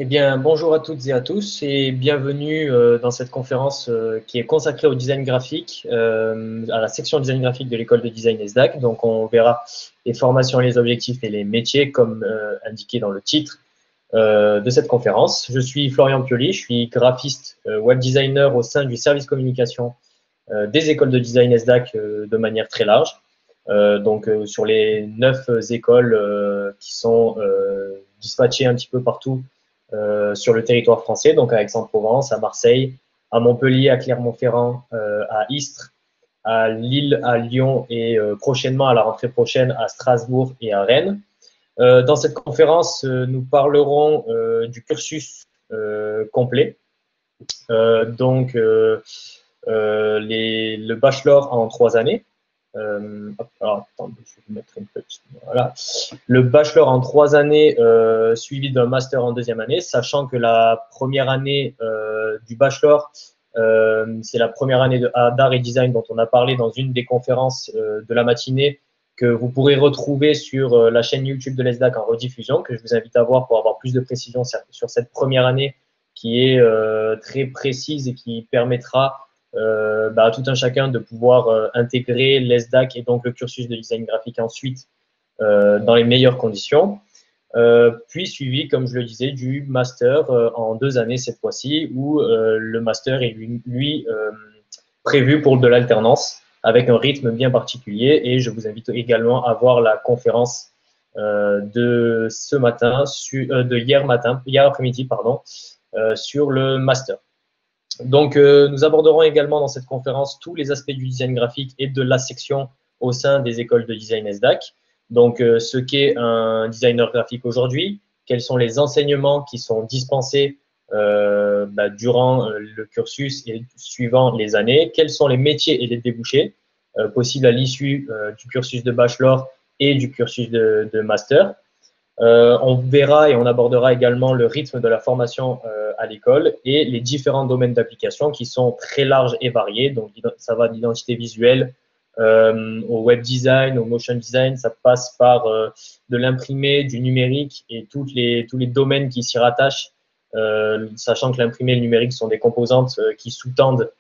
Eh bien, bonjour à toutes et à tous et bienvenue dans cette conférence qui est consacrée au design graphique, à la section design graphique de l'école de design ESDAC. Donc, on verra les formations, les objectifs et les métiers comme indiqué dans le titre de cette conférence. Je suis Florian Pioli, je suis graphiste web designer au sein du service communication des écoles de design ESDAC de manière très large. Donc, sur les 9 écoles qui sont dispatchées un petit peu partout sur le territoire français, donc à Aix-en-Provence, à Marseille, à Montpellier, à Clermont-Ferrand, à Istres, à Lille, à Lyon et prochainement, à la rentrée prochaine, à Strasbourg et à Rennes. Dans cette conférence, nous parlerons du cursus complet. Le bachelor en 3 années. Alors, attendez, je vais vous mettre une petite. Voilà. Le bachelor en 3 années suivi d'un master en 2e année, sachant que la première année du bachelor, c'est la première année d'art et design dont on a parlé dans une des conférences de la matinée que vous pourrez retrouver sur la chaîne YouTube de l'ESDAC en rediffusion, que je vous invite à voir pour avoir plus de précision sur cette première année qui est très précise et qui permettra à tout un chacun de pouvoir intégrer l'ESDAC et donc le cursus de design graphique ensuite dans les meilleures conditions. Puis suivi, comme je le disais, du master en 2 années cette fois-ci, où le master est lui prévu pour de l'alternance avec un rythme bien particulier. Et je vous invite également à voir la conférence de ce matin, de hier après-midi, pardon, sur le master. Donc, nous aborderons également dans cette conférence tous les aspects du design graphique et de la section au sein des écoles de design ESDAC. Donc, ce qu'est un designer graphique aujourd'hui, quels sont les enseignements qui sont dispensés durant le cursus et suivant les années, quels sont les métiers et les débouchés possibles à l'issue du cursus de bachelor et du cursus de master. On verra et on abordera également le rythme de la formation à l'école et les différents domaines d'application qui sont très larges et variés. Donc, ça va d'identité visuelle au web design, au motion design. Ça passe par de l'imprimé, du numérique et tous les domaines qui s'y rattachent, sachant que l'imprimé et le numérique sont des composantes qui sous-tendent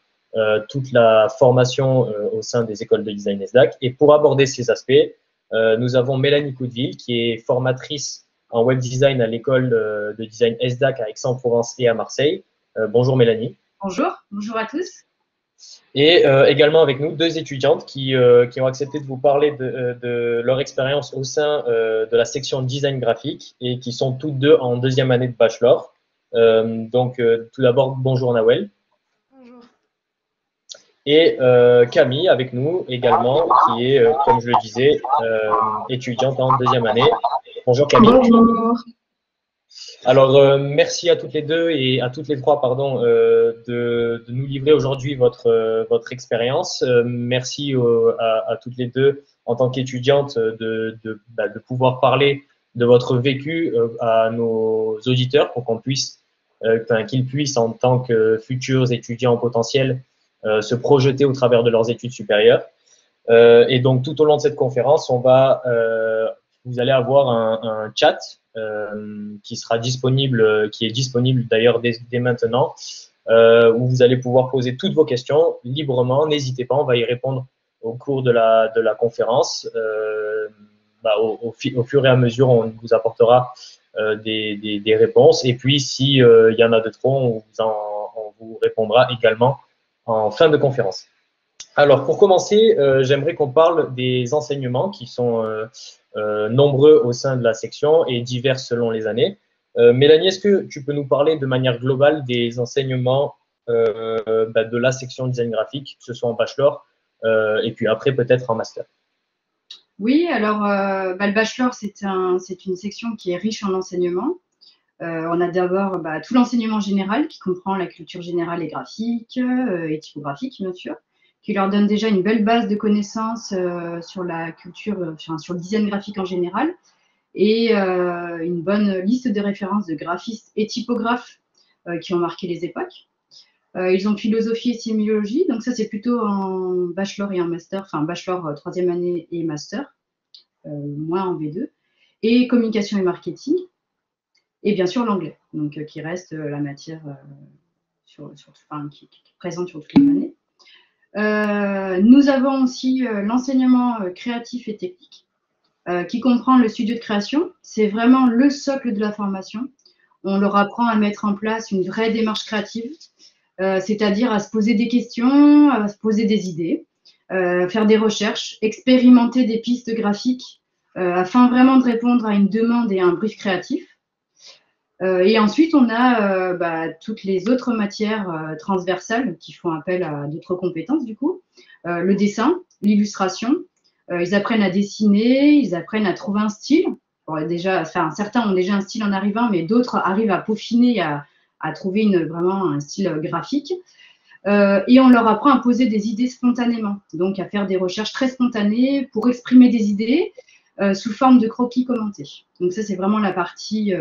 toute la formation au sein des écoles de design ESDAC. Et pour aborder ces aspects, nous avons Mélanie Coudeville, qui est formatrice en web design à l'école de design ESDAC à Aix-en-Provence et à Marseille. Bonjour Mélanie. Bonjour, bonjour à tous. Et également avec nous 2 étudiantes qui ont accepté de vous parler de leur expérience au sein de la section design graphique et qui sont toutes 2 en 2e année de bachelor. Tout d'abord, bonjour Nawel. Bonjour. Et Camille avec nous également, qui est, comme je le disais, étudiante en 2e année. Bonjour Camille. Bonjour. Alors, merci à toutes les 2 et à toutes les 3, pardon, de nous livrer aujourd'hui votre expérience. Merci à toutes les 2 en tant qu'étudiantes de pouvoir parler de votre vécu à nos auditeurs pour qu'ils puissent en tant que futurs étudiants potentiels se projeter au travers de leurs études supérieures. Et donc, tout au long de cette conférence, vous allez avoir un chat qui est disponible d'ailleurs dès maintenant, où vous allez pouvoir poser toutes vos questions librement. N'hésitez pas, on va y répondre au cours de la conférence. Au fur et à mesure, on vous apportera des réponses. Et puis, s'il y en a de trop, on vous répondra également en fin de conférence. Alors, pour commencer, j'aimerais qu'on parle des enseignements qui sont nombreux au sein de la section et divers selon les années. Mélanie, est-ce que tu peux nous parler de manière globale des enseignements de la section design graphique, que ce soit en bachelor et puis après peut-être en master? Oui, alors le bachelor, c'est une section qui est riche en enseignements. On a d'abord tout l'enseignement général qui comprend la culture générale et graphique et typographique, bien sûr, qui leur donne déjà une belle base de connaissances sur la culture, sur le design graphique en général, et une bonne liste de références de graphistes et typographes qui ont marqué les époques. Ils ont philosophie et sémiologie, donc ça c'est plutôt en bachelor et en master, enfin bachelor 3e année et master, moins en B2, et communication et marketing. et bien sûr l'anglais, donc qui reste la matière qui est présente sur toutes les années. Nous avons aussi l'enseignement créatif et technique, qui comprend le studio de création. C'est vraiment le socle de la formation. On leur apprend à mettre en place une vraie démarche créative, c'est-à-dire à se poser des questions, à se poser des idées, faire des recherches, expérimenter des pistes graphiques afin vraiment de répondre à une demande et à un brief créatif. Et ensuite, on a toutes les autres matières transversales qui font appel à d'autres compétences, du coup. Le dessin, l'illustration. Ils apprennent à dessiner, ils apprennent à trouver un style. Bon, déjà, enfin, certains ont déjà un style en arrivant, mais d'autres arrivent à peaufiner, à trouver vraiment un style graphique. Et on leur apprend à poser des idées spontanément, donc à faire des recherches très spontanées pour exprimer des idées sous forme de croquis commentés. Donc ça, c'est vraiment la partie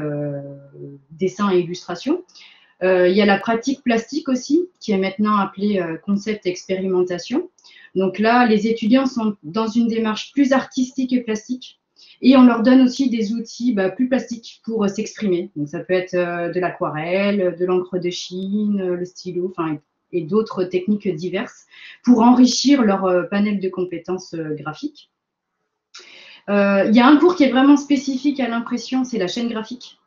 dessin et illustration. Il y a la pratique plastique aussi, qui est maintenant appelée concept expérimentation. Donc là, les étudiants sont dans une démarche plus artistique et plastique. Et on leur donne aussi des outils plus plastiques pour s'exprimer. Donc ça peut être de l'aquarelle, de l'encre de Chine, le stylo, et d'autres techniques diverses pour enrichir leur panel de compétences graphiques. Il y a un cours qui est vraiment spécifique à l'impression, c'est la chaîne graphique.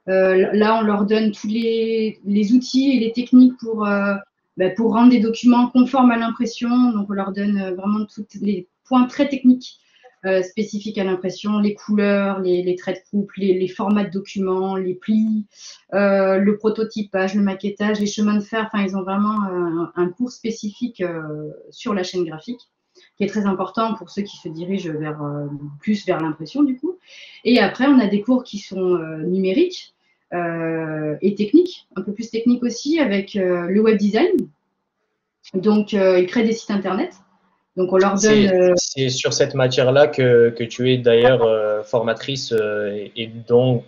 Là, on leur donne tous les outils et les techniques pour rendre des documents conformes à l'impression. Donc, on leur donne vraiment tous les points très techniques spécifiques à l'impression, les couleurs, les traits de coupe, les formats de documents, les plis, le prototypage, le maquettage, les chemins de fer. Enfin, ils ont vraiment un cours spécifique sur la chaîne graphique, qui est très important pour ceux qui se dirigent plus vers l'impression du coup. Et après, on a des cours qui sont numériques et techniques, un peu plus techniques aussi, avec le web design. Donc, ils créent des sites internet. Donc, on leur donne… C'est sur cette matière-là que tu es d'ailleurs formatrice et dont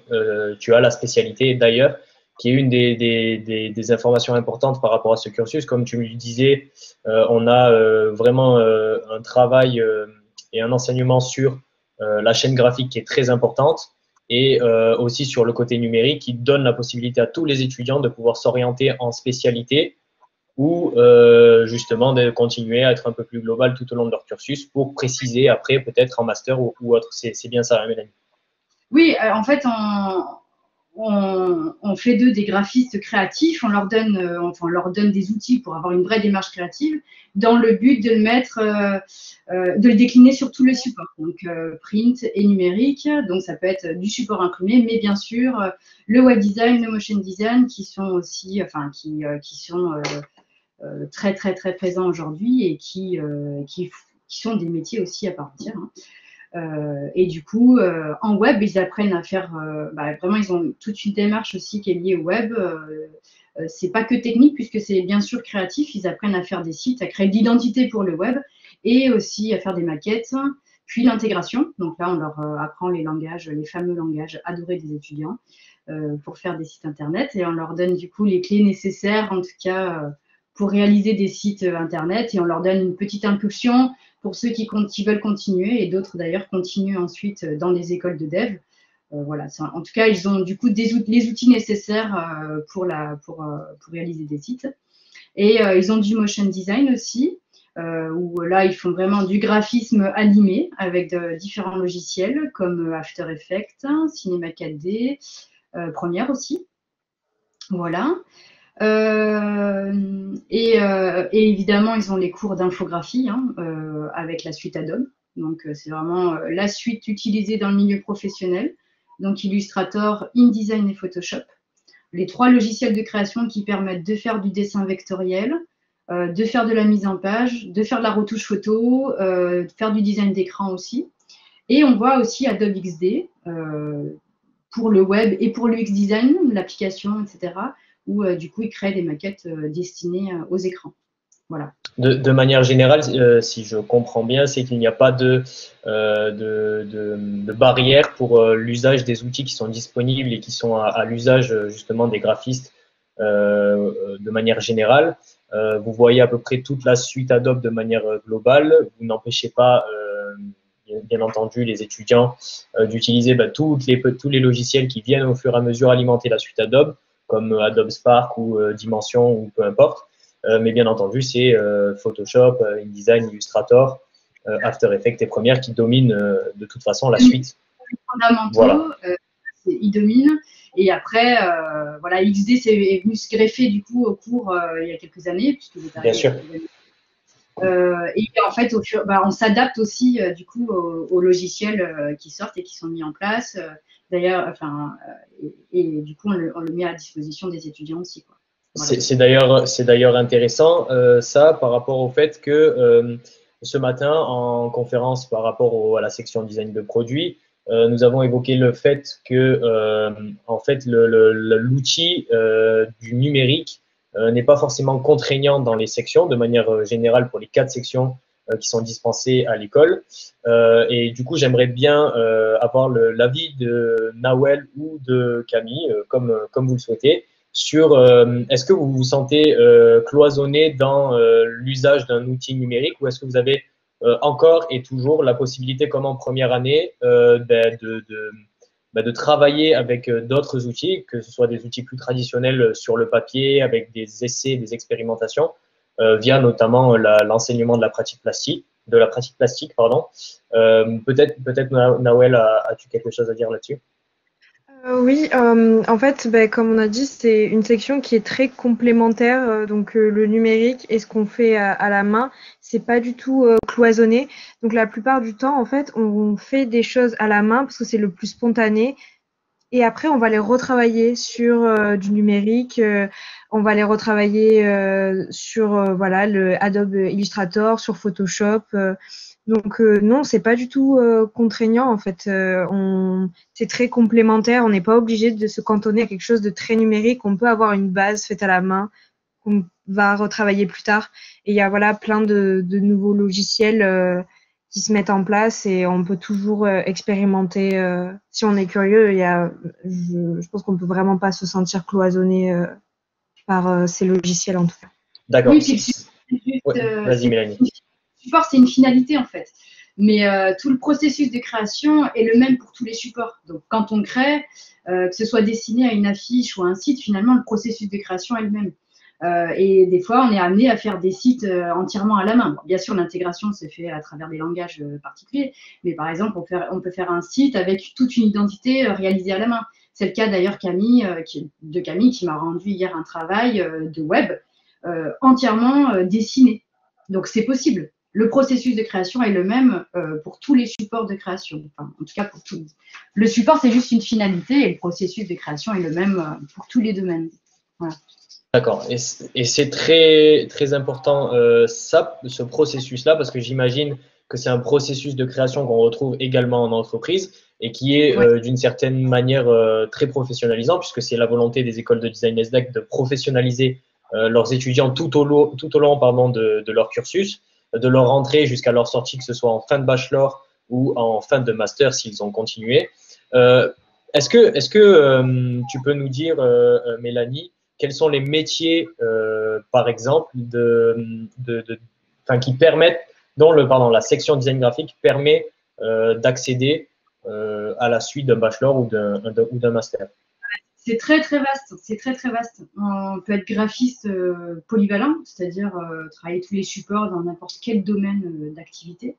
tu as la spécialité d'ailleurs, qui est une des informations importantes par rapport à ce cursus. Comme tu me le disais, on a vraiment un travail et un enseignement sur la chaîne graphique qui est très importante et aussi sur le côté numérique qui donne la possibilité à tous les étudiants de pouvoir s'orienter en spécialité ou justement de continuer à être un peu plus global tout au long de leur cursus pour préciser après peut-être en master ou autre. C'est bien ça, hein, Mélanie? Oui, en fait, on fait d'eux des graphistes créatifs, on leur donne des outils pour avoir une vraie démarche créative dans le but de de le décliner sur tous les supports, donc print et numérique. Donc ça peut être du support imprimé, mais bien sûr le web design, le motion design qui sont aussi, qui sont très très très présents aujourd'hui et qui sont des métiers aussi à part entière. Hein. Et du coup, en web, ils apprennent à faire… vraiment, ils ont toute une démarche aussi qui est liée au web. C'est pas que technique, puisque c'est bien sûr créatif. Ils apprennent à faire des sites, à créer de l'identité pour le web et aussi à faire des maquettes, puis l'intégration. Donc là, on leur apprend les langages, les fameux langages adorés des étudiants pour faire des sites internet. Et on leur donne du coup les clés nécessaires, en tout cas, pour réaliser des sites internet. Et on leur donne une petite impulsion pour ceux qui veulent continuer et d'autres d'ailleurs continuent ensuite dans les écoles de dev. Voilà, en tout cas, ils ont du coup les outils nécessaires pour réaliser des sites. Et ils ont du motion design aussi, où là, ils font vraiment du graphisme animé avec différents logiciels comme After Effects, Cinema 4D, Premiere aussi. Voilà. Et évidemment, ils ont les cours d'infographie avec la suite Adobe. Donc, c'est vraiment la suite utilisée dans le milieu professionnel. Donc, Illustrator, InDesign et Photoshop. Les 3 logiciels de création qui permettent de faire du dessin vectoriel, de faire de la mise en page, de faire de la retouche photo, de faire du design d'écran aussi. Et on voit aussi Adobe XD pour le web et pour l'UX design, l'application, etc., où du coup, ils créent des maquettes destinées aux écrans. Voilà. De manière générale, si je comprends bien, c'est qu'il n'y a pas de barrière pour l'usage des outils qui sont disponibles et qui sont à l'usage justement des graphistes de manière générale. Vous voyez à peu près toute la suite Adobe de manière globale. Vous n'empêchez pas, bien entendu les étudiants d'utiliser tous les logiciels qui viennent au fur et à mesure alimenter la suite Adobe, comme Adobe Spark ou Dimension ou peu importe. Mais bien entendu, c'est Photoshop, InDesign, Illustrator, After Effects et Premiere qui dominent de toute façon la suite. Les fondamentaux, voilà. Ils dominent. Et après, voilà, XD est venu se greffer du coup au cours il y a quelques années, puisque vous êtes Bien sûr. et en fait, on s'adapte aussi du coup aux logiciels qui sortent et qui sont mis en place. D'ailleurs, et du coup, on le met à disposition des étudiants aussi, quoi. Voilà. C'est d'ailleurs intéressant ça par rapport au fait que ce matin en conférence par rapport à la section design de produits, nous avons évoqué le fait que en fait l'outil du numérique n'est pas forcément contraignant dans les sections de manière générale pour les 4 sections qui sont dispensées à l'école. Et du coup, j'aimerais bien avoir l'avis de Nawel ou de Camille, comme vous le souhaitez, sur est-ce que vous vous sentez cloisonné dans l'usage d'un outil numérique ou est-ce que vous avez encore et toujours la possibilité, comme en première année, de travailler avec d'autres outils, que ce soit des outils plus traditionnels sur le papier, avec des essais, des expérimentations, via notamment l'enseignement de la pratique plastique, pardon. Peut-être Nawel, as-tu quelque chose à dire là-dessus? Oui, en fait, comme on a dit, c'est une section qui est très complémentaire. Donc, le numérique et ce qu'on fait à la main, c'est pas du tout cloisonné. Donc, la plupart du temps, en fait, on fait des choses à la main parce que c'est le plus spontané. Et après, on va les retravailler sur du numérique. On va les retravailler sur voilà le Adobe Illustrator, sur Photoshop. Donc non, c'est pas du tout contraignant en fait. C'est très complémentaire. On n'est pas obligé de se cantonner à quelque chose de très numérique. On peut avoir une base faite à la main qu'on va retravailler plus tard. Et il y a voilà plein de nouveaux logiciels qui se mettent en place et on peut toujours expérimenter. Si on est curieux, je pense qu'on peut vraiment pas se sentir cloisonné par ces logiciels en tout cas. D'accord. Oui, juste, vas-y Mélanie. Le support, c'est une finalité en fait. Mais tout le processus de création est le même pour tous les supports. Donc quand on crée, que ce soit destiné à une affiche ou à un site, finalement, le processus de création est le même. Et des fois, on est amené à faire des sites entièrement à la main. Bon, bien sûr, l'intégration se fait à travers des langages particuliers, mais par exemple, on peut faire un site avec toute une identité réalisée à la main. C'est le cas d'ailleurs de Camille qui m'a rendu hier un travail de web entièrement dessiné. Donc c'est possible. Le processus de création est le même pour tous les supports de création. Enfin, en tout cas, pour tout. Le support, c'est juste une finalité et le processus de création est le même pour tous les domaines. Voilà. D'accord. Et c'est très, très important ce processus-là, parce que j'imagine que c'est un processus de création qu'on retrouve également en entreprise et qui est d'une certaine manière très professionnalisant, puisque c'est la volonté des écoles de design ESDEC de professionnaliser leurs étudiants tout au long de leur cursus, de leur rentrée jusqu'à leur sortie, que ce soit en fin de bachelor ou en fin de master s'ils ont continué. Est-ce que tu peux nous dire, Mélanie, quels sont les métiers, par exemple, qui permettent, dont la section design graphique permet d'accéder à la suite d'un bachelor ou d'un master? C'est très très vaste, c'est très très vaste. On peut être graphiste polyvalent, c'est-à-dire travailler tous les supports dans n'importe quel domaine d'activité.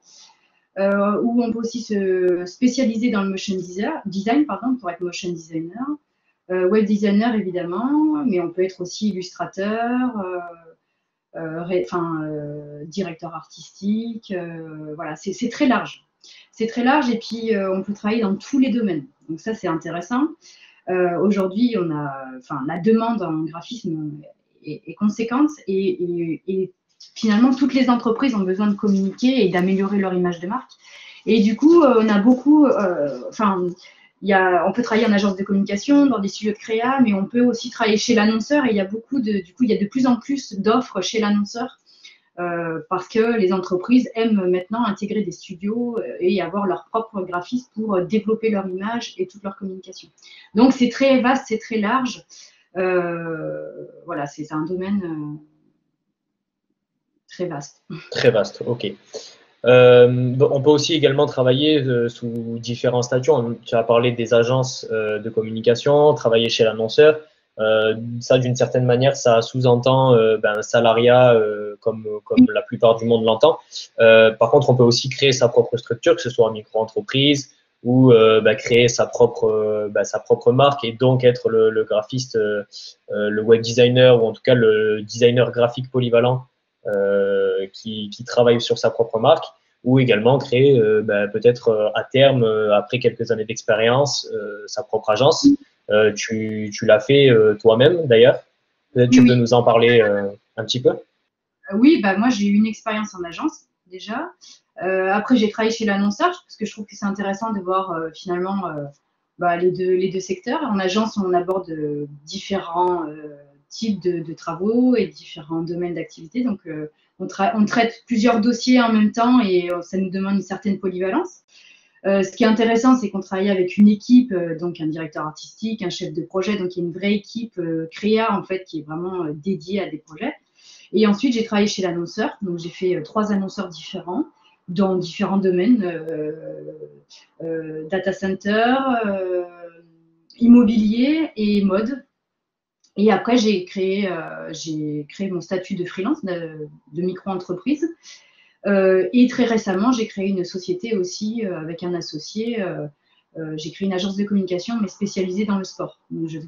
Ou on peut aussi se spécialiser dans le motion design pour être motion designer. Web designer évidemment, mais on peut être aussi illustrateur, directeur artistique. Voilà, c'est très large. C'est très large et puis on peut travailler dans tous les domaines. Donc ça, c'est intéressant. Aujourd'hui, la demande en graphisme est conséquente et finalement, toutes les entreprises ont besoin de communiquer et d'améliorer leur image de marque. Et du coup, on a beaucoup, on peut travailler en agence de communication, dans des studios de créa, mais on peut aussi travailler chez l'annonceur. Et il y a il y a de plus en plus d'offres chez l'annonceur parce que les entreprises aiment maintenant intégrer des studios et avoir leur propre graphiste pour développer leur image et toute leur communication. Donc c'est très vaste, c'est très large. Voilà, c'est un domaine très vaste. Très vaste, ok. On peut aussi également travailler sous différents statuts. Tu as parlé des agences de communication, travailler chez l'annonceur. Ça, d'une certaine manière, ça sous-entend un salariat comme la plupart du monde l'entend. Par contre, on peut aussi créer sa propre structure, que ce soit en micro-entreprise ou créer sa propre marque et donc être le graphiste, le web designer ou en tout cas le designer graphique polyvalent qui travaille sur sa propre marque, ou également créer peut-être à terme, après quelques années d'expérience, sa propre agence. Tu l'as fait toi-même d'ailleurs. Peut-être tu peux nous en parler un petit peu. Oui, moi j'ai eu une expérience en agence déjà. Après j'ai travaillé chez l'annonceur parce que je trouve que c'est intéressant de voir finalement les deux secteurs. En agence, on aborde différents types de travaux et différents domaines d'activité. Donc, on traite plusieurs dossiers en même temps et ça nous demande une certaine polyvalence. Ce qui est intéressant, c'est qu'on travaille avec une équipe, donc un directeur artistique, un chef de projet, donc il y a une vraie équipe créa en fait qui est vraiment dédiée à des projets. Et ensuite, j'ai travaillé chez l'annonceur, donc j'ai fait 3 annonceurs différents dans différents domaines, data center, immobilier et mode. Et après, j'ai créé mon statut de freelance, de micro-entreprise. Et très récemment, j'ai créé une société aussi avec un associé. J'ai créé une agence de communication, mais spécialisée dans le sport. Donc, je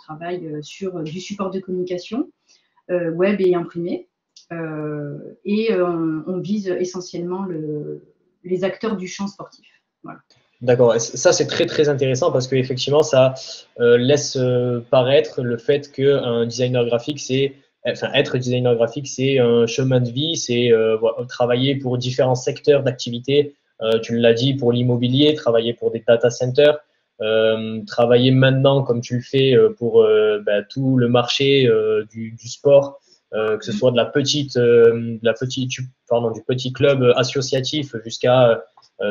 travaille sur du support de communication, web et imprimé. On vise essentiellement les acteurs du champ sportif. Voilà. D'accord, ça c'est très très intéressant parce qu'effectivement ça laisse paraître le fait qu'un designer graphique être designer graphique c'est un chemin de vie, c'est travailler pour différents secteurs d'activité, tu l'as dit pour l'immobilier, travailler pour des data centers, travailler maintenant comme tu le fais pour tout le marché du sport, que ce soit du petit club associatif jusqu'à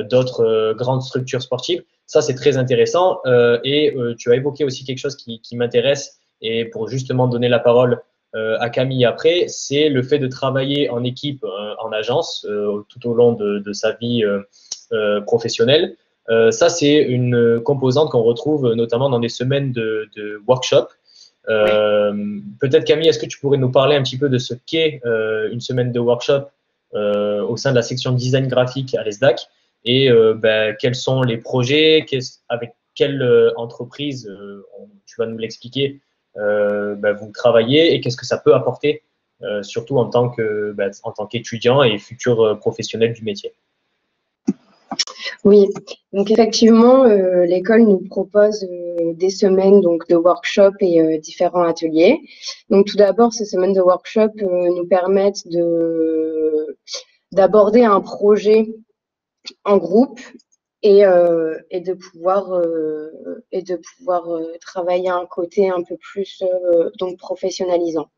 d'autres grandes structures sportives. Ça, c'est très intéressant. Tu as évoqué aussi quelque chose qui m'intéresse, et pour justement donner la parole à Camille après, c'est le fait de travailler en équipe, en agence, tout au long de sa vie professionnelle. Ça, c'est une composante qu'on retrouve notamment dans des semaines de workshop. Peut-être Camille, est-ce que tu pourrais nous parler un petit peu de ce qu'est une semaine de workshop au sein de la section design graphique à l'ESDAC, et quels sont les projets, avec quelle entreprise, tu vas nous l'expliquer, vous travaillez, et qu'est-ce que ça peut apporter, surtout en tant qu'étudiant et futur professionnel du métier. Oui, donc effectivement, l'école nous propose des semaines donc, de workshop et différents ateliers. Donc tout d'abord, ces semaines de workshop nous permettent d'aborder un projet en groupe et de pouvoir travailler un côté un peu plus donc professionnalisant.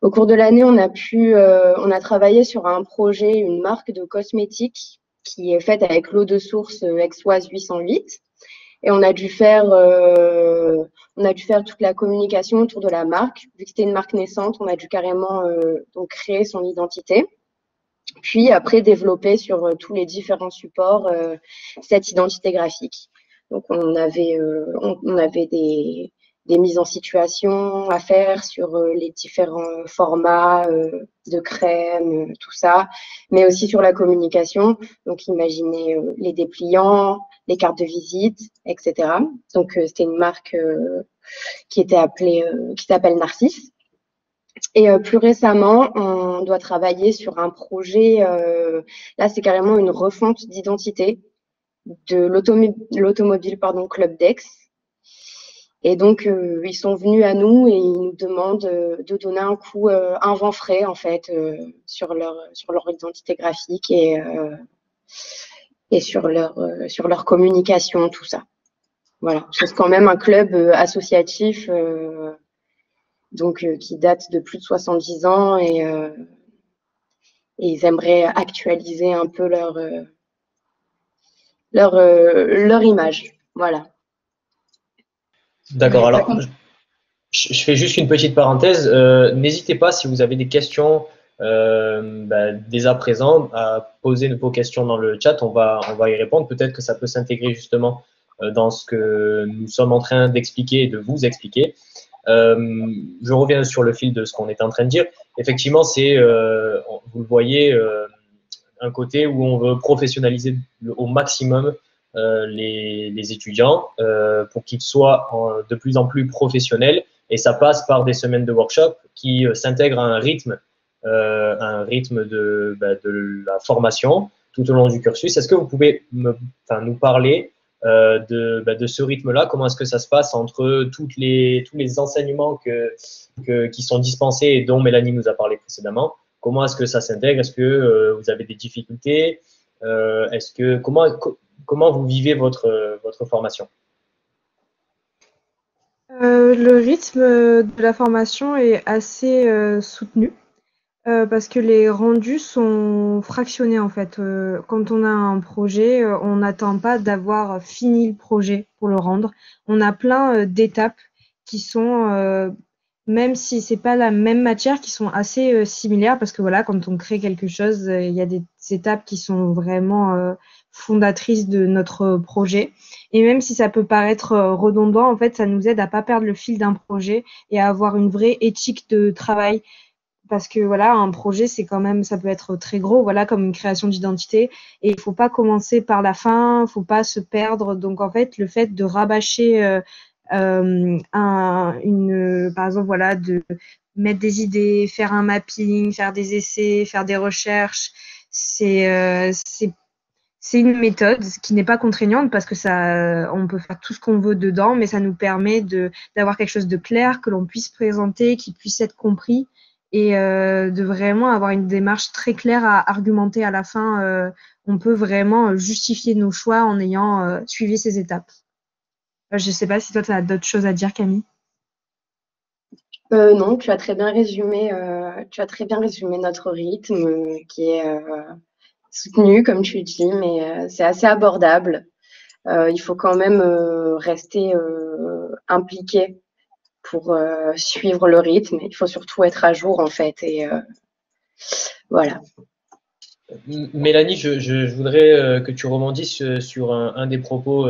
Au cours de l'année, on a travaillé sur un projet, une marque de cosmétiques qui est faite avec l'eau de source Exoise 808. Et on a dû faire toute la communication autour de la marque. Vu que c'était une marque naissante, on a dû carrément donc créer son identité. Puis après, développer sur tous les différents supports cette identité graphique. Donc, on avait des mises en situation à faire sur les différents formats de crème, tout ça, mais aussi sur la communication. Donc, imaginez les dépliants, les cartes de visite, etc. Donc, c'était une marque qui s'appelle Narcisse. Et plus récemment, on doit travailler sur un projet, là c'est carrément une refonte d'identité de l'automobile Club Dex. Et donc, ils sont venus à nous et ils nous demandent de donner un vent frais en fait sur leur identité graphique et sur leur communication, tout ça. Voilà, c'est quand même un club associatif donc qui date de plus de 70 ans et ils aimeraient actualiser un peu leur image. Voilà. D'accord, alors je fais juste une petite parenthèse. N'hésitez pas, si vous avez des questions dès à présent, à poser vos questions dans le chat, on va y répondre. Peut-être que ça peut s'intégrer justement dans ce que nous sommes en train d'expliquer et de vous expliquer. Je reviens sur le fil de ce qu'on est en train de dire. Effectivement, c'est, vous le voyez, un côté où on veut professionnaliser au maximum les étudiants pour qu'ils soient de plus en plus professionnels. Et ça passe par des semaines de workshop qui s'intègrent à un rythme de la formation tout au long du cursus. Est-ce que vous pouvez nous parler de ce rythme-là? Comment est-ce que ça se passe entre tous les enseignements qui sont dispensés et dont Mélanie nous a parlé précédemment? Comment est-ce que ça s'intègre? Est-ce que vous avez des difficultés? Comment vous vivez votre formation? Le rythme de la formation est assez soutenu parce que les rendus sont fractionnés en fait. Quand on a un projet, on n'attend pas d'avoir fini le projet pour le rendre. On a plein d'étapes qui sont, même si c'est pas la même matière, qui sont assez similaires parce que voilà, quand on crée quelque chose, il y a des étapes qui sont vraiment fondatrices de notre projet. Et même si ça peut paraître redondant, en fait, ça nous aide à pas perdre le fil d'un projet et à avoir une vraie éthique de travail. Parce que voilà, un projet, c'est quand même, ça peut être très gros, voilà, comme une création d'identité. Et il faut pas commencer par la fin, faut pas se perdre. Donc en fait, le fait de rabâcher par exemple, voilà, de mettre des idées, faire un mapping, faire des essais, faire des recherches, c'est une méthode qui n'est pas contraignante parce que ça, on peut faire tout ce qu'on veut dedans, mais ça nous permet d'avoir quelque chose de clair que l'on puisse présenter, qui puisse être compris et de vraiment avoir une démarche très claire à argumenter à la fin. On peut vraiment justifier nos choix en ayant suivi ces étapes. Je ne sais pas si toi, tu as d'autres choses à dire, Camille. Non, tu as très bien résumé notre rythme qui est soutenu, comme tu dis, mais c'est assez abordable. Il faut quand même rester impliqué pour suivre le rythme. Il faut surtout être à jour, en fait. Et voilà. Mélanie, je voudrais que tu rebondisses sur un des propos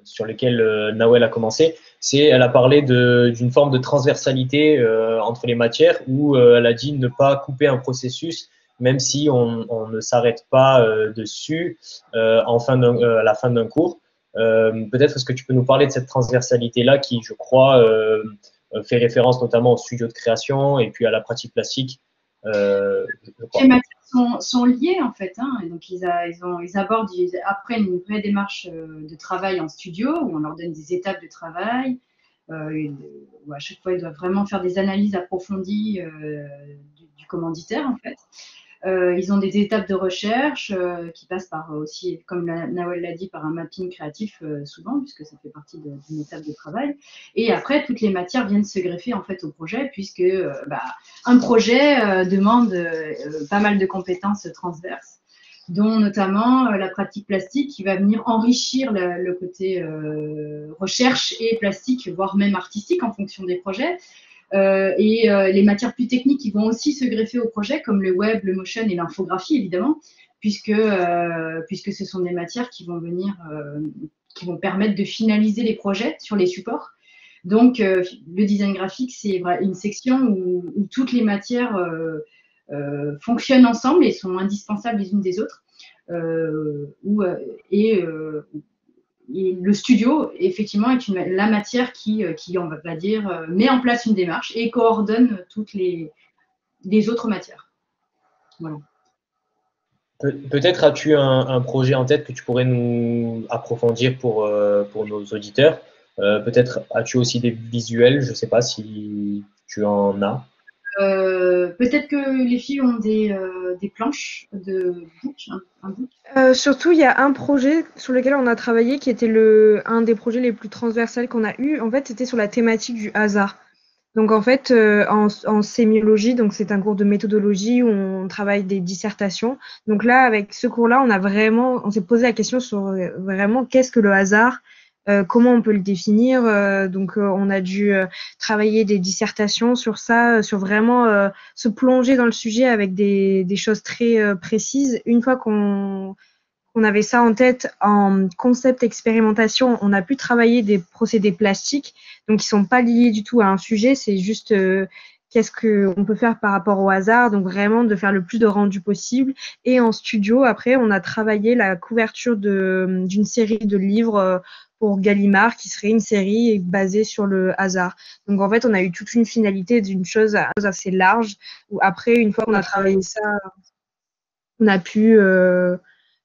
sur lesquels Nawel a commencé. Elle a parlé d'une forme de transversalité entre les matières où elle a dit ne pas couper un processus même si on ne s'arrête pas dessus à la fin d'un cours. Peut-être est-ce que tu peux nous parler de cette transversalité-là qui, je crois, fait référence notamment au studio de création et puis à la pratique plastique. Les matières sont liées en fait, hein, et donc ils abordent après une vraie démarche de travail en studio où on leur donne des étapes de travail, où à chaque fois ils doivent vraiment faire des analyses approfondies du commanditaire en fait. Ils ont des étapes de recherche qui passent par aussi, comme Nawel l'a dit, par un mapping créatif souvent, puisque ça fait partie d'une étape de travail. Et après, toutes les matières viennent se greffer en fait au projet, puisque un projet demande pas mal de compétences transverses, dont notamment la pratique plastique qui va venir enrichir le côté recherche et plastique, voire même artistique en fonction des projets. Les matières plus techniques qui vont aussi se greffer au projet, comme le web, le motion et l'infographie, évidemment, puisque ce sont des matières qui vont venir, qui vont permettre de finaliser les projets sur les supports. Donc, le design graphique, c'est une section où toutes les matières fonctionnent ensemble et sont indispensables les unes des autres. Et le studio, effectivement, est la matière qui on va dire, met en place une démarche et coordonne toutes les autres matières. Voilà. Peut-être as-tu un projet en tête que tu pourrais nous approfondir pour nos auditeurs. Peut-être as-tu aussi des visuels, je ne sais pas si tu en as. Peut-être que les filles ont des planches de book, un book. Surtout, il y a un projet sur lequel on a travaillé qui était un des projets les plus transversales qu'on a eu. En fait, c'était sur la thématique du hasard. Donc, en fait, en sémiologie, donc c'est un cours de méthodologie où on travaille des dissertations. Donc là, avec ce cours-là, on s'est posé la question sur vraiment qu'est-ce que le hasard, comment on peut le définir. Donc, on a dû travailler des dissertations sur ça, sur vraiment se plonger dans le sujet avec des choses très précises. Une fois qu'on avait ça en tête en concept expérimentation, on a pu travailler des procédés plastiques, donc ils sont pas liés du tout à un sujet, c'est juste qu'est-ce qu'on peut faire par rapport au hasard, donc vraiment de faire le plus de rendu possible. Et en studio, après, on a travaillé la couverture d'une série de livres pour Gallimard, qui serait une série basée sur le hasard. Donc en fait, on a eu toute une finalité d'une chose assez large, où après, une fois qu'on a travaillé ça, on a pu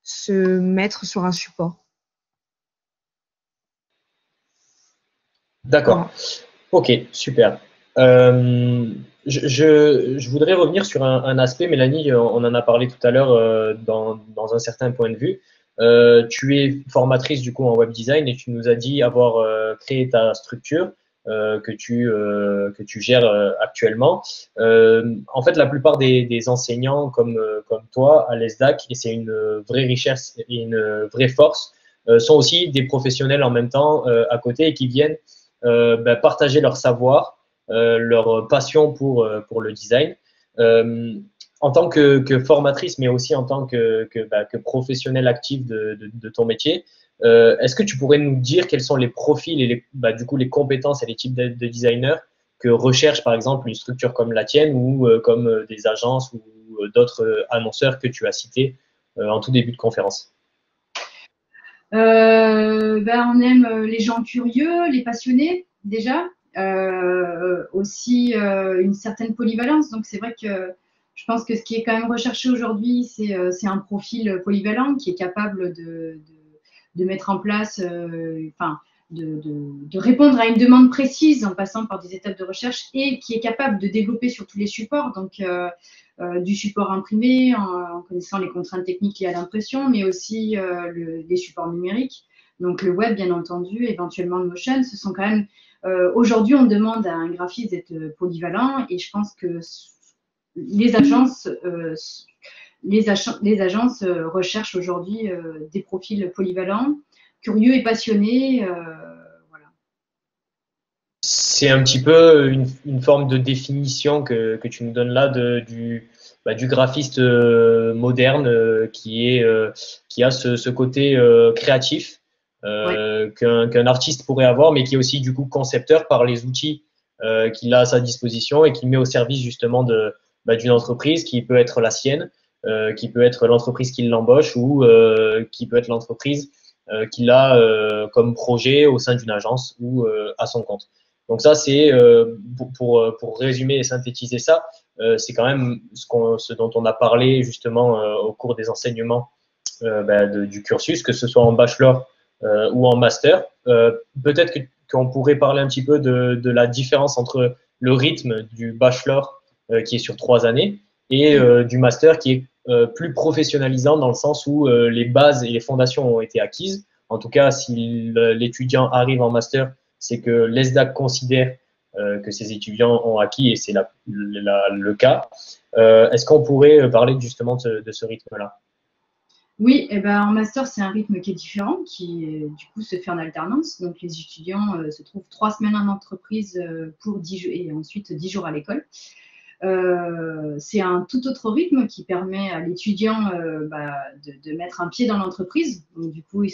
se mettre sur un support. D'accord. Voilà. Ok, super. Je voudrais revenir sur un aspect, Mélanie, on en a parlé tout à l'heure dans un certain point de vue. Tu es formatrice du coup en web design et tu nous as dit avoir créé ta structure que tu gères actuellement. En fait, la plupart des enseignants comme toi à l'ESDAC, et c'est une vraie richesse et une vraie force, sont aussi des professionnels en même temps à côté et qui viennent partager leur savoir, leur passion pour le design. En tant que formatrice, mais aussi en tant que professionnel actif de ton métier, est-ce que tu pourrais nous dire quels sont les profils et du coup les compétences et les types de designers que recherche par exemple une structure comme la tienne ou comme des agences ou d'autres annonceurs que tu as cités en tout début de conférence? On aime les gens curieux, les passionnés déjà, aussi une certaine polyvalence. Donc c'est vrai que je pense que ce qui est quand même recherché aujourd'hui, c'est un profil polyvalent qui est capable de mettre en place, de répondre à une demande précise en passant par des étapes de recherche et qui est capable de développer sur tous les supports. Donc du support imprimé en connaissant les contraintes techniques liées à l'impression, mais aussi des supports numériques. Donc le web, bien entendu, éventuellement le motion, ce sont quand même… aujourd'hui, on demande à un graphiste d'être polyvalent et je pense que les agences, recherchent aujourd'hui des profils polyvalents, curieux et passionnés. Voilà. C'est un petit peu une forme de définition que tu nous donnes là du graphiste moderne qui a ce côté créatif qu'un artiste pourrait avoir, mais qui est aussi du coup concepteur par les outils qu'il a à sa disposition et qui met au service justement d'une entreprise qui peut être la sienne, qui peut être l'entreprise qui l'embauche ou qui peut être l'entreprise qu'il a comme projet au sein d'une agence ou à son compte. Donc ça, c'est pour résumer et synthétiser ça, c'est quand même ce dont on a parlé justement au cours des enseignements du cursus, que ce soit en bachelor ou en master. Peut-être qu'on pourrait parler un petit peu de la différence entre le rythme du bachelor qui est sur 3 années et du master qui est plus professionnalisant dans le sens où les bases et les fondations ont été acquises. En tout cas, si l'étudiant arrive en master, c'est que l'ESDAC considère que ses étudiants ont acquis et c'est le cas. Est-ce qu'on pourrait parler justement de ce rythme-là? Oui, en master, c'est un rythme qui est différent, qui du coup se fait en alternance. Donc les étudiants se trouvent 3 semaines en entreprise pour 10 jours et ensuite 10 jours à l'école. C'est un tout autre rythme qui permet à l'étudiant de mettre un pied dans l'entreprise. Donc du coup, ils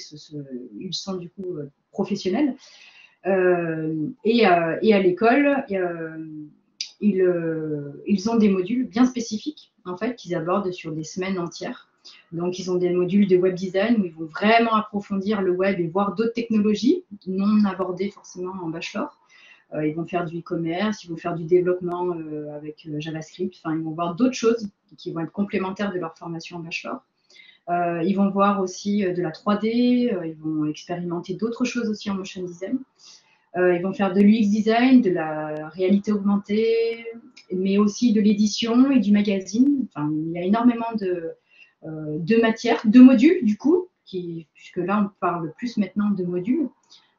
sont du coup professionnels. Et à l'école, ils ont des modules bien spécifiques en fait qu'ils abordent sur des semaines entières. Donc, ils ont des modules de web design où ils vont vraiment approfondir le web et voir d'autres technologies non abordées forcément en bachelor. Ils vont faire du e-commerce, ils vont faire du développement avec JavaScript. Enfin, ils vont voir d'autres choses qui vont être complémentaires de leur formation en bachelor. Ils vont voir aussi de la 3D, ils vont expérimenter d'autres choses aussi en motion design. Ils vont faire de l'UX design, de la réalité augmentée, mais aussi de l'édition et du magazine. Enfin, il y a énormément de matières, de modules du coup, puisque là on parle plus maintenant de modules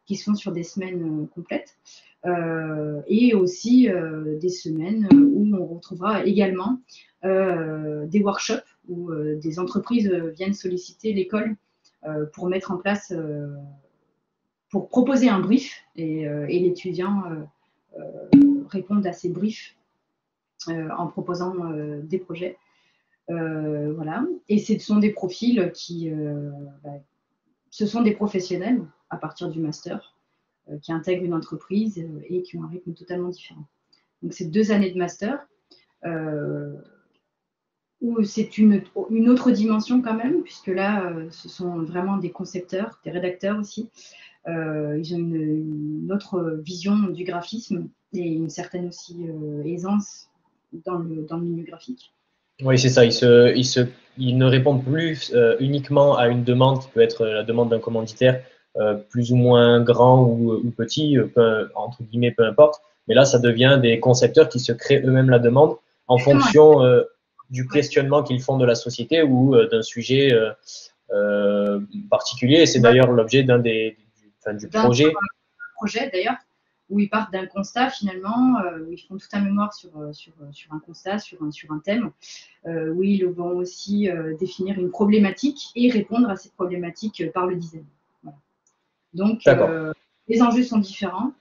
qui sont sur des semaines complètes, et aussi des semaines où on retrouvera également des workshops où des entreprises viennent solliciter l'école pour mettre en place pour proposer un brief et l'étudiant répond à ces briefs en proposant des projets. Voilà. Et ce sont des profils ce sont des professionnels à partir du master qui intègrent une entreprise et qui ont un rythme totalement différent. Donc, c'est 2 années de master où c'est une autre dimension quand même, puisque là, ce sont vraiment des concepteurs, des rédacteurs aussi. Ils ont une autre vision du graphisme et une certaine aussi aisance dans le milieu graphique. Oui, c'est ça. Ils ne répondent plus uniquement à une demande qui peut être la demande d'un commanditaire plus ou moins grand ou petit, entre guillemets, peu importe. Mais là, ça devient des concepteurs qui se créent eux-mêmes la demande en fonction du questionnement qu'ils font de la société ou d'un sujet particulier. Et c'est d'ailleurs l'objet du projet. Projet d'ailleurs, où ils partent d'un constat finalement, où ils font tout un mémoire sur un constat, sur un thème, où ils vont aussi définir une problématique et répondre à cette problématique par le design. Voilà. Donc, les enjeux sont différents.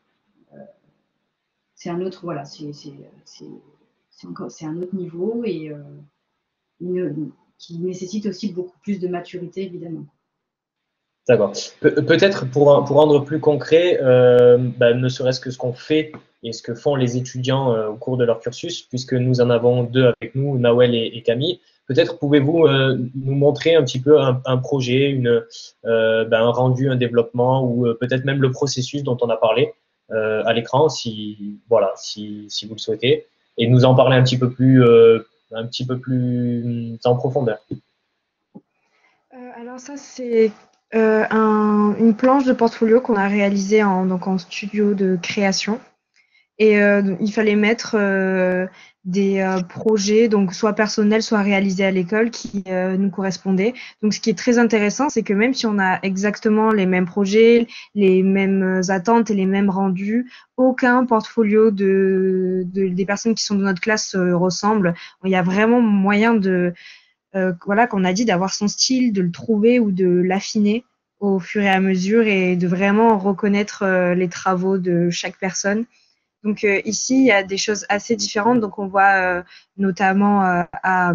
C'est un autre, voilà, c'est un autre niveau et qui nécessite aussi beaucoup plus de maturité, évidemment. D'accord. Peut-être pour rendre plus concret, ne serait-ce que ce qu'on fait et ce que font les étudiants au cours de leur cursus, puisque nous en avons 2 avec nous, Nawel et Camille. Peut-être pouvez-vous nous montrer un petit peu un projet, un rendu, un développement ou peut-être même le processus dont on a parlé à l'écran, si vous le souhaitez, et nous en parler un petit peu plus en profondeur. Alors ça, c'est une planche de portfolio qu'on a réalisée en studio de création. Et il fallait mettre des projets, donc soit personnels, soit réalisés à l'école, qui nous correspondaient. Donc, ce qui est très intéressant, c'est que même si on a exactement les mêmes projets, les mêmes attentes et les mêmes rendus, aucun portfolio des personnes qui sont dans notre classe ressemble. Il y a vraiment moyen qu'on a dit, d'avoir son style, de le trouver ou de l'affiner au fur et à mesure et de vraiment reconnaître les travaux de chaque personne. Donc ici, il y a des choses assez différentes. Donc on voit notamment à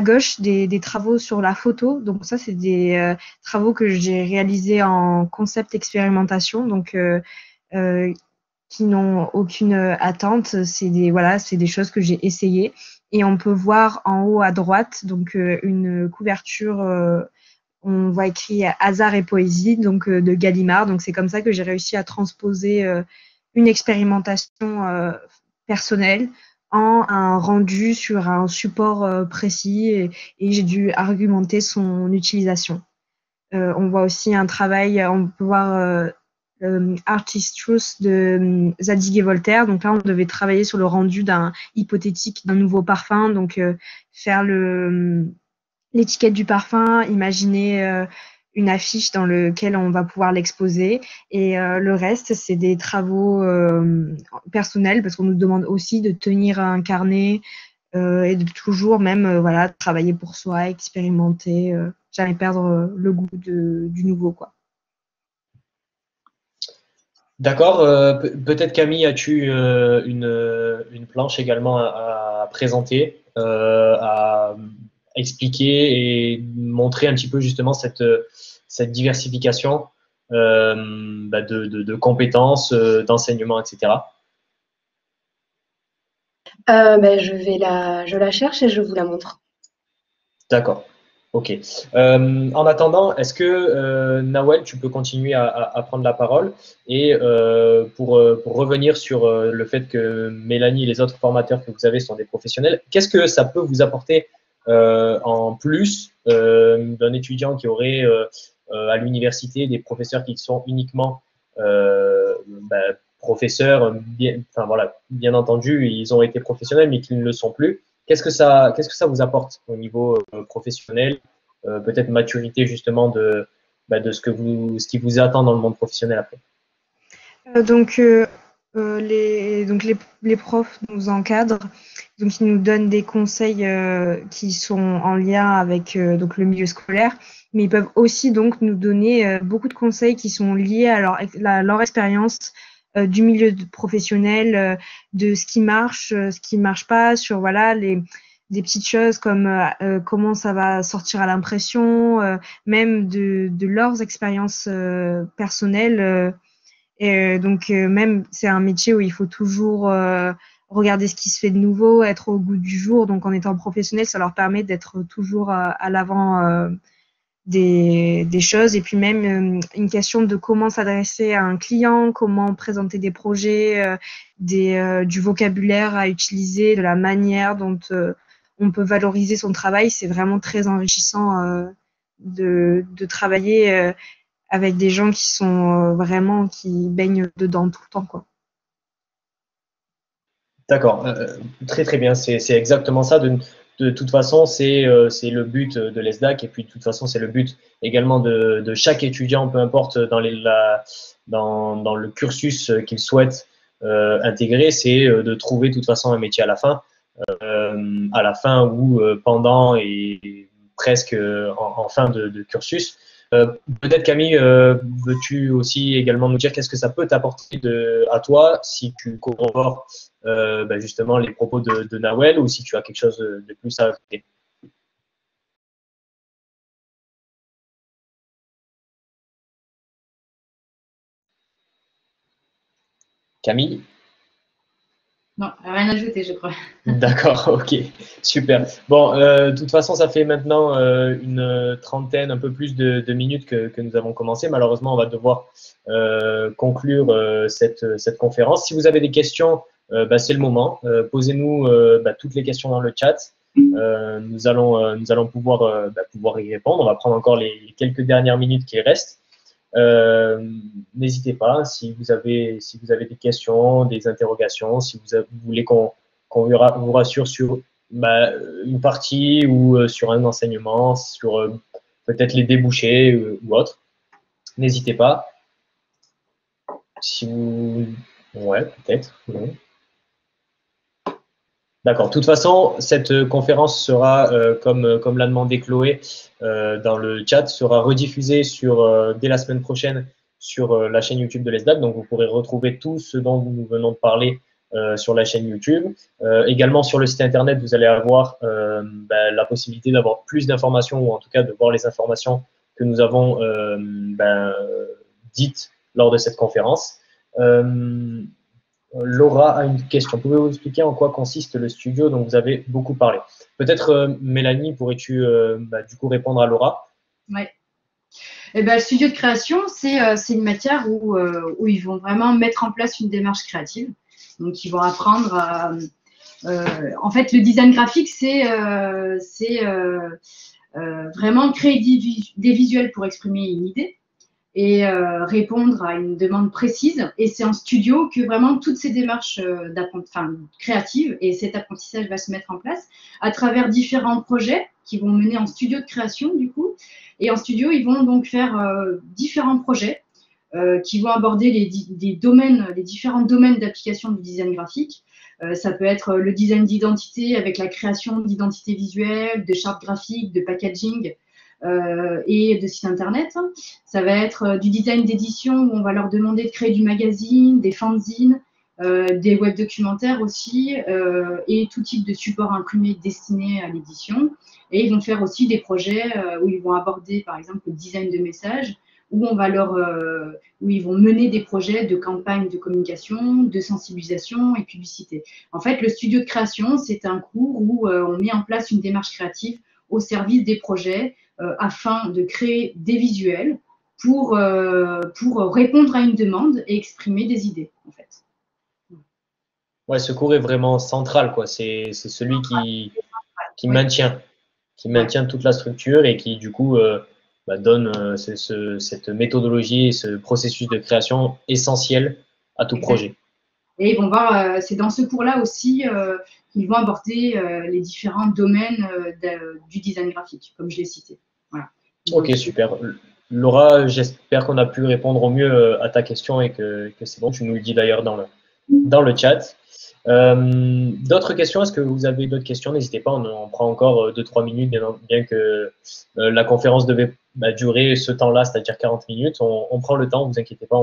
gauche des travaux sur la photo. Donc ça, c'est des travaux que j'ai réalisés en concept expérimentation, donc qui n'ont aucune attente. C'est des choses que j'ai essayées. Et on peut voir en haut à droite donc une couverture. On voit écrit Hasard et poésie, donc de Gallimard. Donc c'est comme ça que j'ai réussi à transposer une expérimentation personnelle en un rendu sur un support précis et j'ai dû argumenter son utilisation. On voit aussi un travail, on peut voir Artist Truth de Zadig et Voltaire. Donc là, on devait travailler sur le rendu d'un nouveau parfum, donc faire l'étiquette du parfum, imaginer une affiche dans laquelle on va pouvoir l'exposer. Et le reste, c'est des travaux personnels parce qu'on nous demande aussi de tenir un carnet et de toujours même travailler pour soi, expérimenter, jamais perdre le goût du nouveau, quoi. D'accord. Peut-être Camille, as-tu une planche également à présenter, à expliquer et montrer un petit peu justement cette diversification de compétences, d'enseignement, etc. Je la cherche et je vous la montre. D'accord. Ok. En attendant, est-ce que Nawel, tu peux continuer à prendre la parole et pour revenir sur le fait que Mélanie et les autres formateurs que vous avez sont des professionnels, qu'est-ce que ça peut vous apporter en plus d'un étudiant qui aurait à l'université des professeurs qui sont uniquement professeurs, bien entendu, ils ont été professionnels, mais qui ne le sont plus. Qu'est-ce que ça vous apporte au niveau professionnel, peut-être maturité justement de ce qui vous attend dans le monde professionnel après? Les profs nous encadrent, donc ils nous donnent des conseils qui sont en lien avec le milieu scolaire. mais ils peuvent aussi donc nous donner beaucoup de conseils qui sont liés à leur expérience du milieu professionnel, de ce qui marche pas, sur voilà des petites choses comme comment ça va sortir à l'impression, même de leurs expériences personnelles. Et donc même c'est un métier où il faut toujours regarder ce qui se fait de nouveau, être au goût du jour. Donc en étant professionnel, ça leur permet d'être toujours à l'avant des choses. Et puis même une question de comment s'adresser à un client, comment présenter des projets, du vocabulaire à utiliser, de la manière dont on peut valoriser son travail. C'est vraiment très enrichissant de travailler avec des gens qui sont vraiment, qui baignent dedans tout le temps, quoi. D'accord, très très bien, c'est exactement ça. De toute façon, c'est le but de l'ESDAC et puis de toute façon, c'est le but également de chaque étudiant, peu importe dans le cursus qu'il souhaite intégrer, c'est de trouver de toute façon un métier à la fin ou pendant et presque en fin de cursus. Peut-être Camille, veux-tu aussi également nous dire qu'est-ce que ça peut t'apporter à toi si tu corrobores justement les propos de Nawel ou si tu as quelque chose de plus à ajouter. Camille? Non, rien à ajouter, je crois. D'accord, ok, super. Bon, de toute façon, ça fait maintenant une trentaine, un peu plus de minutes que nous avons commencé. Malheureusement, on va devoir conclure cette conférence. Si vous avez des questions, c'est le moment. Posez-nous toutes les questions dans le chat. Nous allons pouvoir y répondre. On va prendre encore les quelques dernières minutes qui restent. N'hésitez pas si vous avez des questions, des interrogations, si vous voulez qu'on vous rassure sur une partie ou sur un enseignement, sur peut-être les débouchés ou autre. N'hésitez pas. Si vous... Ouais, peut-être. Ouais. D'accord. De toute façon, cette conférence sera, comme l'a demandé Chloé dans le chat, sera rediffusée dès la semaine prochaine sur la chaîne YouTube de l'ESDAC. Donc, vous pourrez retrouver tout ce dont nous venons de parler sur la chaîne YouTube. Également, sur le site Internet, vous allez avoir la possibilité d'avoir plus d'informations ou en tout cas de voir les informations que nous avons dites lors de cette conférence. Laura a une question. Pouvez-vous expliquer en quoi consiste le studio dont vous avez beaucoup parlé? Peut-être, Mélanie, pourrais-tu du coup répondre à Laura? Oui. Le studio de création, c'est une matière où ils vont vraiment mettre en place une démarche créative. Donc, ils vont apprendre à… en fait, le design graphique, c'est vraiment créer des visuels pour exprimer une idée et répondre à une demande précise. Et c'est en studio que vraiment toutes ces démarches créatives et cet apprentissage va se mettre en place à travers différents projets qui vont mener en studio de création du coup. Et en studio, ils vont donc faire différents projets qui vont aborder les différents domaines d'application du design graphique. Ça peut être le design d'identité avec la création d'identités visuelles, de chartes graphiques, de packaging, et de sites internet. Ça va être du design d'édition où on va leur demander de créer du magazine, des fanzines, des web documentaires aussi et tout type de support imprimé destiné à l'édition. Et ils vont faire aussi des projets où ils vont aborder par exemple le design de messages, où où ils vont mener des projets de campagne de communication, de sensibilisation et publicité. En fait, le studio de création, c'est un cours où on met en place une démarche créative au service des projets afin de créer des visuels pour répondre à une demande et exprimer des idées, en fait. Ouais, ce cours est vraiment central, quoi. C'est celui qui maintient toute la structure et qui, du coup, donne cette méthodologie et ce processus de création essentiel à tout projet. Et ils vont voir, c'est dans ce cours-là aussi qu'ils vont aborder les différents domaines du design graphique, comme je l'ai cité. Voilà. Ok, super. Laura, j'espère qu'on a pu répondre au mieux à ta question et que c'est bon. Tu nous le dis d'ailleurs dans le chat. D'autres questions? Est-ce que vous avez d'autres questions? N'hésitez pas, on prend encore 2-3 minutes, bien que la conférence devait durer ce temps-là, c'est-à-dire 40 minutes. On prend le temps, ne vous inquiétez pas,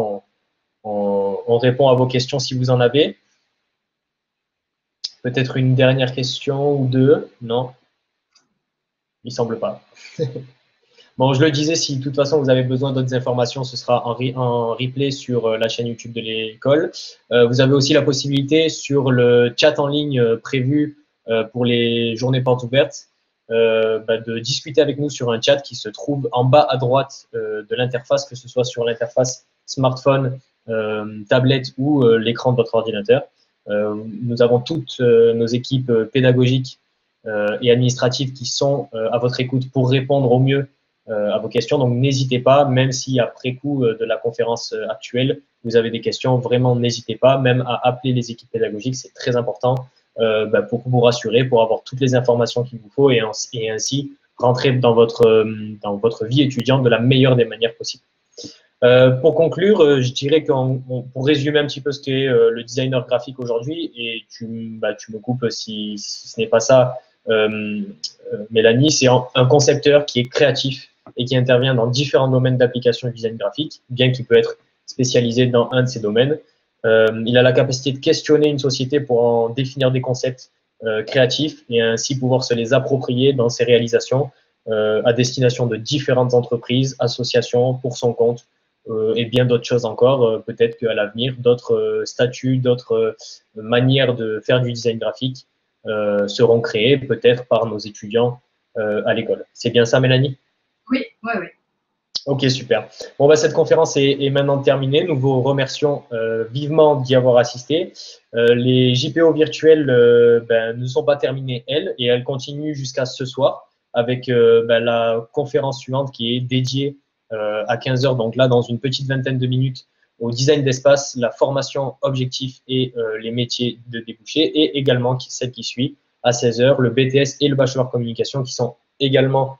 on répond à vos questions si vous en avez. Peut-être une dernière question ou deux? Non? Il ne semble pas. Bon, je le disais, si de toute façon vous avez besoin d'autres informations, ce sera en replay sur la chaîne YouTube de l'école. Vous avez aussi la possibilité sur le chat en ligne prévu pour les journées portes ouvertes de discuter avec nous sur un chat qui se trouve en bas à droite de l'interface, que ce soit sur l'interface smartphone, tablette ou l'écran de votre ordinateur. Nous avons toutes nos équipes pédagogiques et administratives qui sont à votre écoute pour répondre au mieux à vos questions. Donc, n'hésitez pas, même si après coup de la conférence actuelle, vous avez des questions, vraiment n'hésitez pas, même à appeler les équipes pédagogiques, c'est très important pour vous rassurer, pour avoir toutes les informations qu'il vous faut et ainsi rentrer dans votre vie étudiante de la meilleure des manières possibles. Pour conclure, je dirais pour résumer un petit peu ce qu'est le designer graphique aujourd'hui, et tu me coupes si ce n'est pas ça, Mélanie, c'est un concepteur qui est créatif et qui intervient dans différents domaines d'application du design graphique, bien qu'il peut être spécialisé dans un de ces domaines. Il a la capacité de questionner une société pour en définir des concepts créatifs et ainsi pouvoir se les approprier dans ses réalisations à destination de différentes entreprises, associations, pour son compte et bien d'autres choses encore. Peut-être qu'à l'avenir, d'autres statuts, d'autres manières de faire du design graphique seront créés peut-être par nos étudiants à l'école. C'est bien ça, Mélanie? Oui, oui, oui. Ok, super. Bon, cette conférence est maintenant terminée. Nous vous remercions vivement d'y avoir assisté. Les JPO virtuels ne sont pas terminées, elles, et elles continuent jusqu'à ce soir avec la conférence suivante qui est dédiée à 15 h, donc là, dans une petite vingtaine de minutes, au design d'espace, la formation objectif et les métiers de débouché, et également celle qui suit à 16 h, le BTS et le bachelor communication qui est également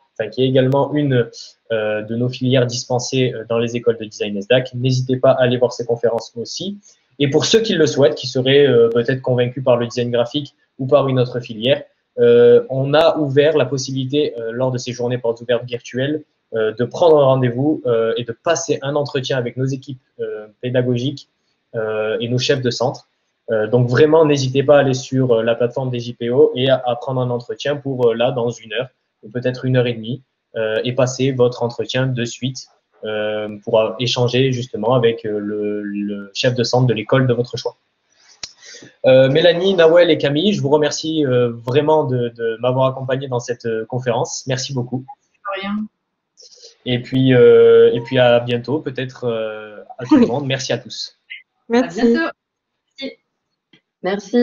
une de nos filières dispensées dans les écoles de design ESDAC. N'hésitez pas à aller voir ces conférences aussi. Et pour ceux qui le souhaitent, qui seraient peut-être convaincus par le design graphique ou par une autre filière, on a ouvert la possibilité, lors de ces journées portes ouvertes virtuelles, de prendre un rendez-vous et de passer un entretien avec nos équipes pédagogiques et nos chefs de centre. Donc vraiment, n'hésitez pas à aller sur la plateforme des JPO et à prendre un entretien pour là, dans 1 heure, ou peut-être 1h30, et passer votre entretien de suite pour échanger justement avec le chef de centre de l'école de votre choix. Mélanie, Nawel et Camille, je vous remercie vraiment de m'avoir accompagné dans cette conférence. Merci beaucoup. De rien. Et puis à bientôt, peut-être à tout le monde. Merci à tous. Merci. À bientôt. Merci.